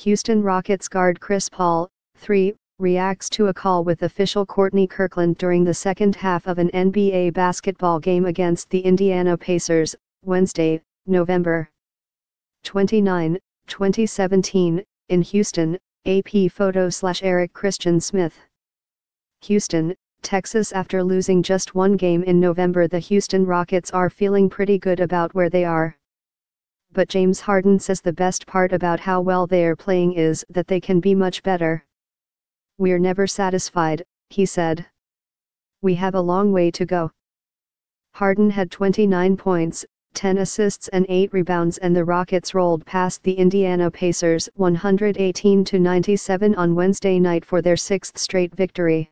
Houston Rockets guard Chris Paul, 3, reacts to a call with official Courtney Kirkland during the second half of an NBA basketball game against the Indiana Pacers, Wednesday, November 29, 2017, in Houston, AP photo/Eric Christian Smith. Houston, Texas. After losing just one game in November, the Houston Rockets are feeling pretty good about where they are. But James Harden says the best part about how well they are playing is that they can be much better. "We're never satisfied," he said. "We have a long way to go." Harden had 29 points, 10 assists and 8 rebounds, and the Rockets rolled past the Indiana Pacers 118-97 on Wednesday night for their 6th straight victory.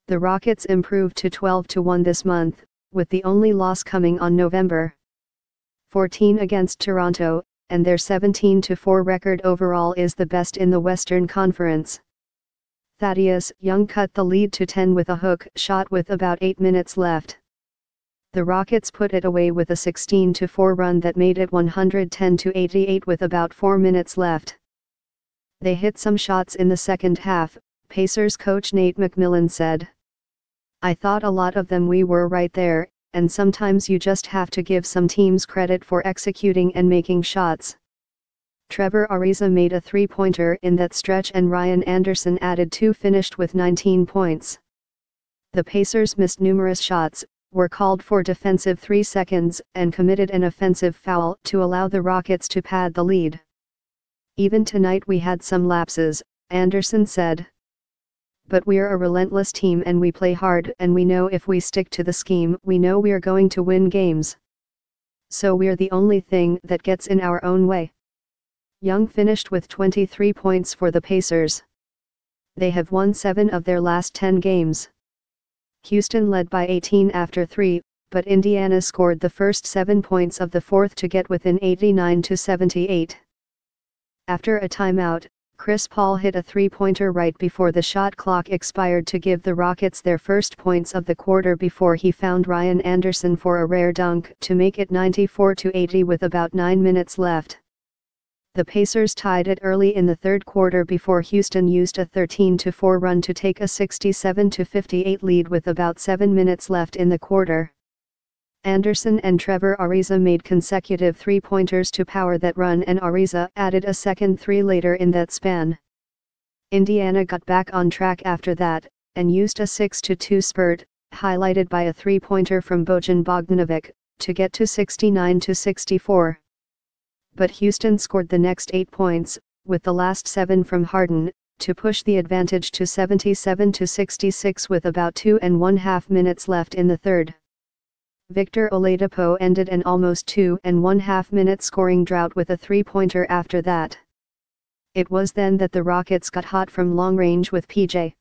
The Rockets improved to 12-1 this month, with the only loss coming on November 14 against Toronto, and their 17-4 record overall is the best in the Western Conference. Thaddeus Young cut the lead to 10 with a hook shot with about 8 minutes left. The Rockets put it away with a 16-4 run that made it 110-88 with about 4 minutes left. "They hit some shots in the second half," Pacers coach Nate McMillan said. "I thought a lot of them we were right there, and sometimes you just have to give some teams credit for executing and making shots." Trevor Ariza made a three-pointer in that stretch, and Ryan Anderson added 2, finished with 19 points. The Pacers missed numerous shots, were called for defensive 3 seconds, and committed an offensive foul to allow the Rockets to pad the lead. "Even tonight we had some lapses," Anderson said. "But we're a relentless team and we play hard, and we know if we stick to the scheme we know we're going to win games. So we're the only thing that gets in our own way." Young finished with 23 points for the Pacers. They have won 7 of their last 10 games. Houston led by 18 after 3, but Indiana scored the first 7 points of the fourth to get within 89-78. After a timeout, Chris Paul hit a three-pointer right before the shot clock expired to give the Rockets their first points of the quarter before he found Ryan Anderson for a rare dunk to make it 94-80 with about 9 minutes left. The Pacers tied it early in the third quarter before Houston used a 13-4 run to take a 67-58 lead with about 7 minutes left in the quarter. Anderson and Trevor Ariza made consecutive three-pointers to power that run, and Ariza added a second 3 later in that span. Indiana got back on track after that, and used a 6-2 spurt, highlighted by a three-pointer from Bojan Bogdanovic, to get to 69-64. But Houston scored the next 8 points, with the last 7 from Harden, to push the advantage to 77-66 with about 2.5 minutes left in the third. Victor Oladipo ended an almost 2.5 minute scoring drought with a three-pointer after that. It was then that the Rockets got hot from long range, with P.J.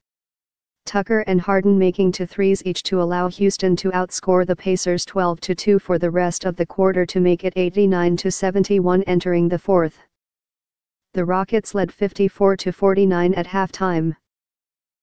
Tucker and Harden making 2 threes each to allow Houston to outscore the Pacers 12-2 for the rest of the quarter to make it 89-71 entering the fourth. The Rockets led 54-49 at halftime.